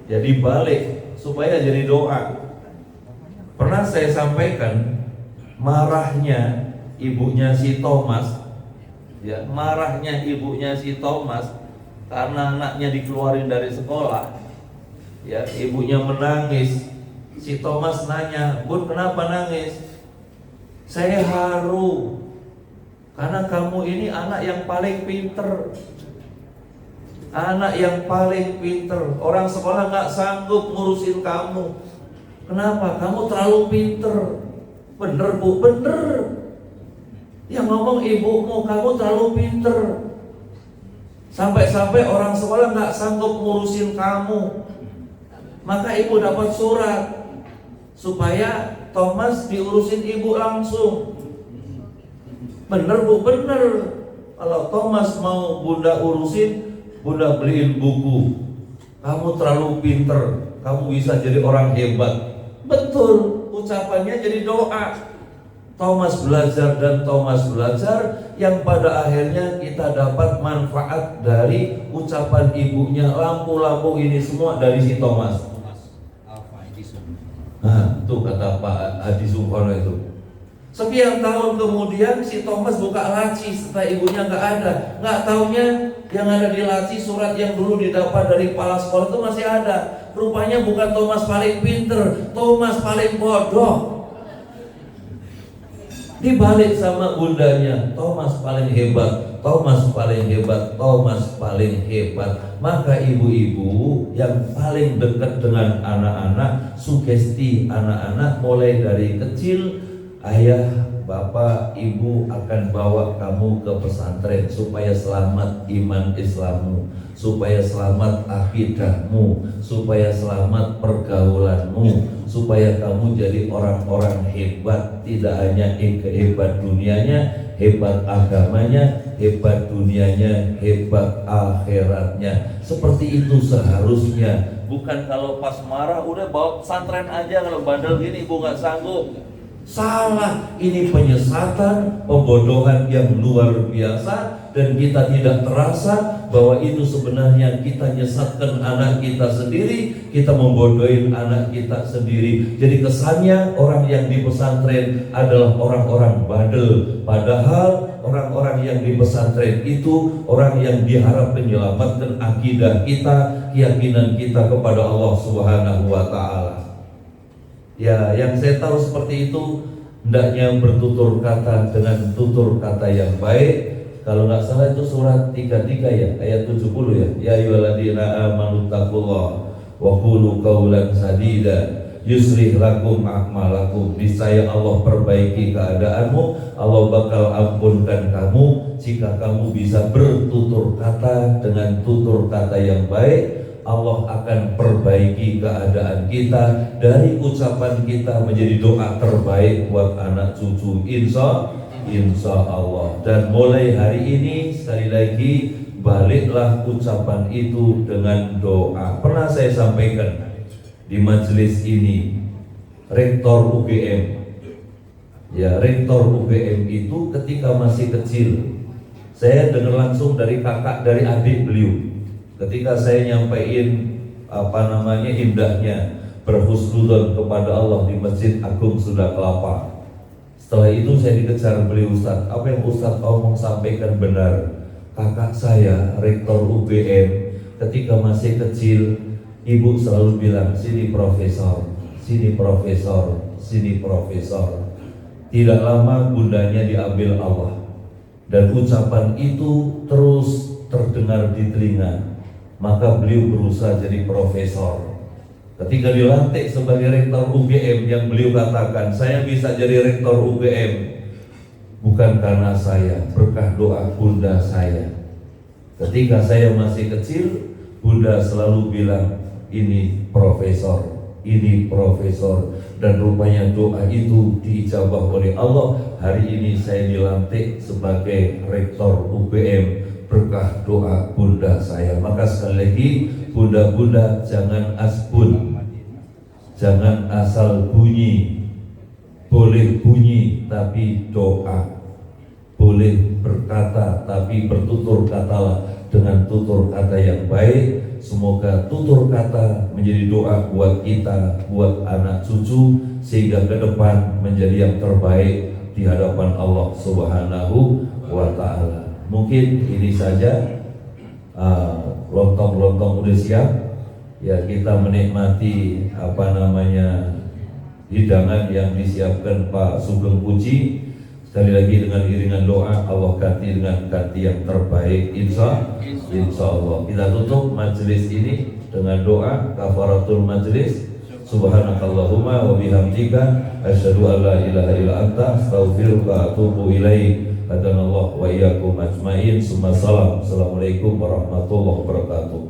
jadi balik supaya jadi doa. Pernah saya sampaikan marahnya ibunya si Thomas, ya marahnya ibunya si Thomas karena anaknya dikeluarin dari sekolah. Ya, ibunya menangis. Si Thomas nanya, "Bun, kenapa nangis?" "Saya haru karena kamu ini anak yang paling pinter. Anak yang paling pinter. Orang sekolah gak sanggup ngurusin kamu. Kenapa? Kamu terlalu pinter." "Bener Bu, bener. Yang ngomong ibumu, kamu terlalu pinter. Sampai-sampai orang sekolah gak sanggup ngurusin kamu. Maka ibu dapat surat supaya Thomas diurusin ibu langsung." "Bener Bu, bener. Kalau Thomas mau bunda urusin, bunda beliin buku. Kamu terlalu pinter, kamu bisa jadi orang hebat." "Betul betul ucapannya jadi doa. Thomas belajar dan Thomas belajar, yang pada akhirnya kita dapat manfaat dari ucapan ibunya. Lampu-lampu ini semua dari si Thomas. Nah, itu kata Pak Adi Sukono itu. Sekian tahun kemudian si Thomas buka laci setelah ibunya nggak ada. Nggak taunya yang ada di laci surat yang dulu didapat dari kepala sekolah itu masih ada. Rupanya bukan Thomas paling pinter, Thomas paling bodoh. Dibalik sama bundanya, Thomas paling hebat, Thomas paling hebat, Thomas paling hebat. Maka ibu-ibu yang paling dekat dengan anak-anak, sugesti anak-anak mulai dari kecil. Ayah, bapak, ibu akan bawa kamu ke pesantren supaya selamat iman Islammu, supaya selamat akidahmu, supaya selamat pergaulanmu, supaya kamu jadi orang-orang hebat. Tidak hanya hebat dunianya, hebat agamanya, hebat dunianya, hebat akhiratnya. Seperti itu seharusnya. Bukan kalau pas marah udah bawa pesantren aja, kalau bandel gini ibu nggak sanggup. Salah, ini penyesatan, pembodohan yang luar biasa, dan kita tidak terasa bahwa itu sebenarnya kita nyesatkan anak kita sendiri, kita membodohin anak kita sendiri. Jadi kesannya orang yang di pesantren adalah orang-orang bandel, padahal orang-orang yang di pesantren itu orang yang diharap menyelamatkan akidah kita, keyakinan kita kepada Allah Subhanahu wa Ta'ala. Ya, yang saya tahu seperti itu, hendaknya bertutur kata dengan tutur kata yang baik. Kalau nggak salah itu surat 33 ya, ayat 70 ya. Ya ayyuhalladzina amanu taqullah wa qulu qawlan sadida yuslih lakum a'malakum. Niscaya Allah perbaiki keadaanmu, Allah bakal ampunkan kamu jika kamu bisa bertutur kata dengan tutur kata yang baik. Allah akan perbaiki keadaan kita, dari ucapan kita menjadi doa terbaik buat anak cucu, insya Allah. Dan mulai hari ini sekali lagi baliklah ucapan itu dengan doa. Pernah saya sampaikan di majelis ini, rektor UGM, ya rektor UGM itu ketika masih kecil, saya dengar langsung dari kakak, dari adik beliau. Ketika saya nyampaikan indahnya berhusnudzon kepada Allah di Masjid Agung Sunda Kelapa. Setelah itu saya dikejar beliau, Ustaz, apa yang Ustaz omong sampaikan benar. Kakak saya rektor UGM ketika masih kecil, ibu selalu bilang, sini profesor, sini profesor, sini profesor. Tidak lama bundanya diambil Allah, dan ucapan itu terus terdengar di telinga. Maka beliau berusaha jadi profesor. Ketika dilantik sebagai rektor UGM, yang beliau katakan, saya bisa jadi rektor UGM bukan karena saya, berkah doa bunda saya. Ketika saya masih kecil, bunda selalu bilang, ini profesor, ini profesor. Dan rupanya doa itu diijabah oleh Allah. Hari ini saya dilantik sebagai rektor UGM, berkah doa bunda saya. Maka sekali lagi, bunda-bunda jangan asbun, jangan asal bunyi. Boleh bunyi tapi doa, boleh berkata tapi bertutur katalah dengan tutur kata yang baik. Semoga tutur kata menjadi doa buat kita, buat anak cucu, sehingga ke depan menjadi yang terbaik di hadapan Allah Subhanahu wa Ta'ala. Mungkin ini saja, lontong-lontong udah siap. Ya, kita menikmati hidangan yang disiapkan Pak Sugeng Puji. Sekali lagi dengan iringan doa, Allah ganti dengan ganti yang terbaik, insya Allah. Kita tutup majelis ini dengan doa kafaratul majelis. Subhanakallahumma wa bihamdika asyhadu an la ilaha illa anta astaghfiruka wa atubu ilaik. Hadanallahu wa iyyakum ajmain. Assalamualaikum warahmatullahi wabarakatuh.